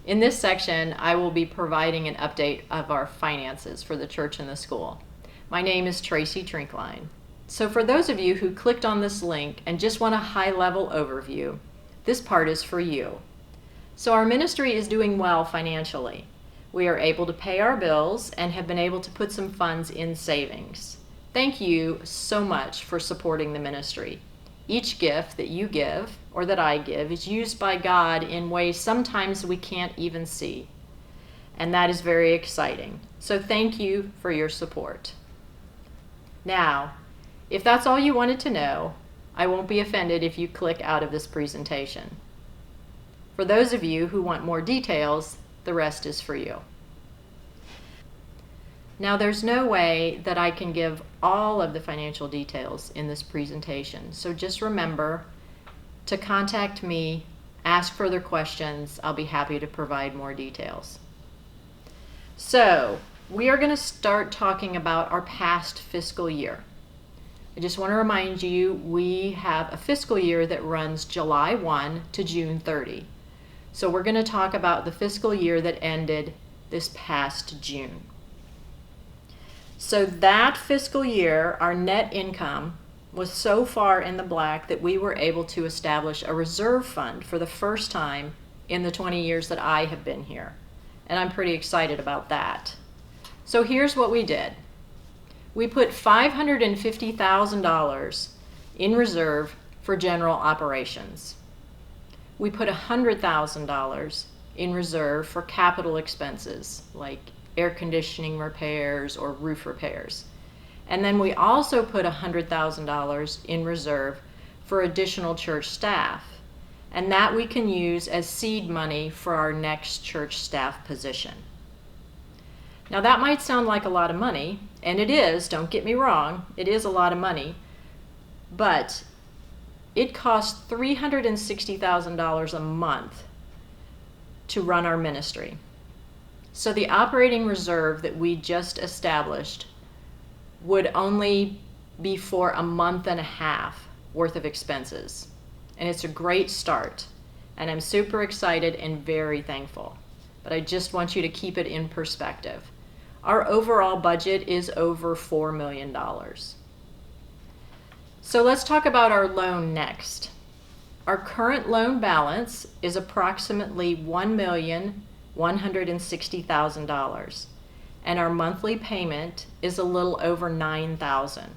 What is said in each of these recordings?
In this section, I will be providing an update of our finances for the church and the school. My name is Tracy Trinkline. So for those of you who clicked on this link and just want a high-level overview, this part is for you. So our ministry is doing well financially. We are able to pay our bills and have been able to put some funds in savings. Thank you so much for supporting the ministry. Each gift that you give, or that I give, is used by God in ways sometimes we can't even see. And that is very exciting. So thank you for your support. Now, if that's all you wanted to know, I won't be offended if you click out of this presentation. For those of you who want more details, the rest is for you. Now, there's no way that I can give all of the financial details in this presentation, so just remember to contact me, ask further questions. I'll be happy to provide more details. So, we are going to start talking about our past fiscal year. I just want to remind you, we have a fiscal year that runs July 1 to June 30. So we're going to talk about the fiscal year that ended this past June. So that fiscal year, our net income was so far in the black that we were able to establish a reserve fund for the first time in the 20 years that I have been here. And I'm pretty excited about that. So here's what we did. We put $550,000 in reserve for general operations. We put $100,000 in reserve for capital expenses like air conditioning repairs or roof repairs. And then we also put $100,000 in reserve for additional church staff. And that we can use as seed money for our next church staff position. Now that might sound like a lot of money, and it is, don't get me wrong, it is a lot of money, but it costs $360,000 a month to run our ministry. So the operating reserve that we just established would only be for a month and a half worth of expenses. And it's a great start. And I'm super excited and very thankful. But I just want you to keep it in perspective. Our overall budget is over $4 million. So let's talk about our loan next. Our current loan balance is approximately $1,160,000, and our monthly payment is a little over $9,000.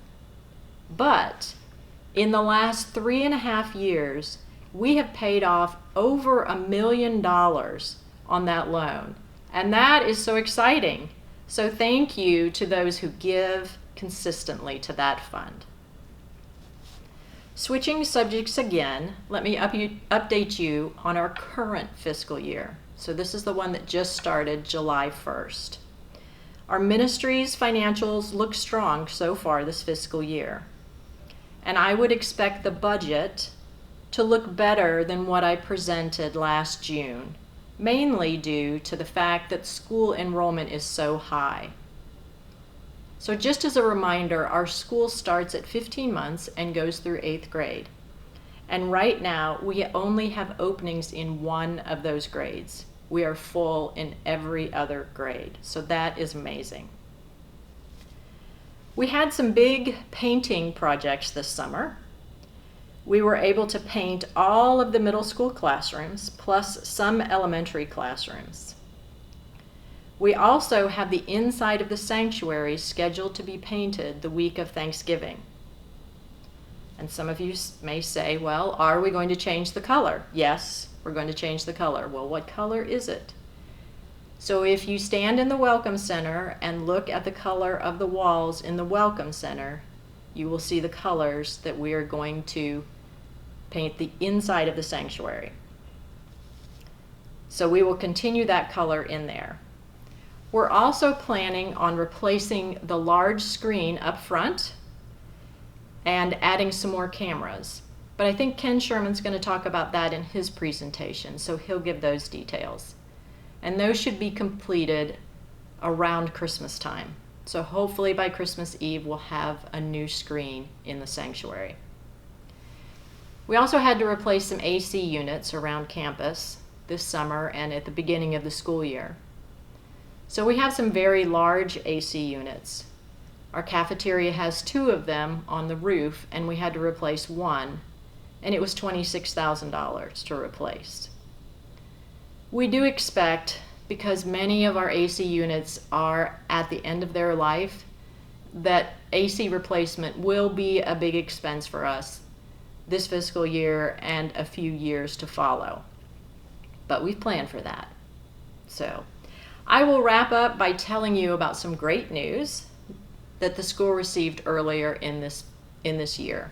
But in the last 3.5 years, we have paid off over $1 million on that loan, and that is so exciting. So thank you to those who give consistently to that fund. Switching subjects again, let me update you on our current fiscal year. So this is the one that just started July 1st. Our ministry's financials look strong so far this fiscal year. And I would expect the budget to look better than what I presented last June, mainly due to the fact that school enrollment is so high. So just as a reminder, our school starts at 15 months and goes through 8th grade. And right now, we only have openings in one of those grades. We are full in every other grade. So that is amazing. We had some big painting projects this summer. We were able to paint all of the middle school classrooms, plus some elementary classrooms. We also have the inside of the sanctuary scheduled to be painted the week of Thanksgiving. And some of you may say, well, are we going to change the color? Yes, we're going to change the color. Well, what color is it? So if you stand in the Welcome Center and look at the color of the walls in the Welcome Center, you will see the colors that we are going to paint the inside of the sanctuary. So we will continue that color in there. We're also planning on replacing the large screen up front and adding some more cameras. But I think Ken Sherman's going to talk about that in his presentation, so he'll give those details. And those should be completed around Christmas time. So hopefully by Christmas Eve we'll have a new screen in the sanctuary. We also had to replace some AC units around campus. this summer and at the beginning of the school year. So we have some very large AC units. Our cafeteria has 2 of them on the roof, and we had to replace one, and it was $26,000 to replace. We do expect, because many of our AC units are at the end of their life, that AC replacement will be a big expense for us this fiscal year and a few years to follow. But we've planned for that. So I will wrap up by telling you about some great news that the school received earlier in this year.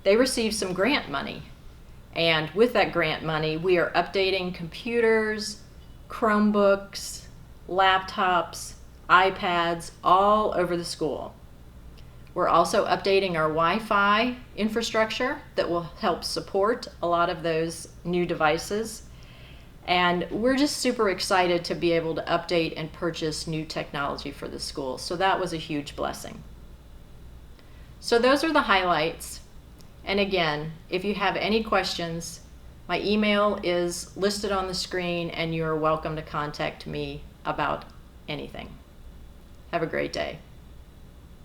They received some grant money, and with that grant money we are updating computers, Chromebooks, laptops, iPads all over the school. We're also updating our Wi-Fi infrastructure that will help support a lot of those new devices. And we're just super excited to be able to update and purchase new technology for the school. So that was a huge blessing. So those are the highlights. And again, if you have any questions, my email is listed on the screen and you're welcome to contact me about anything. Have a great day.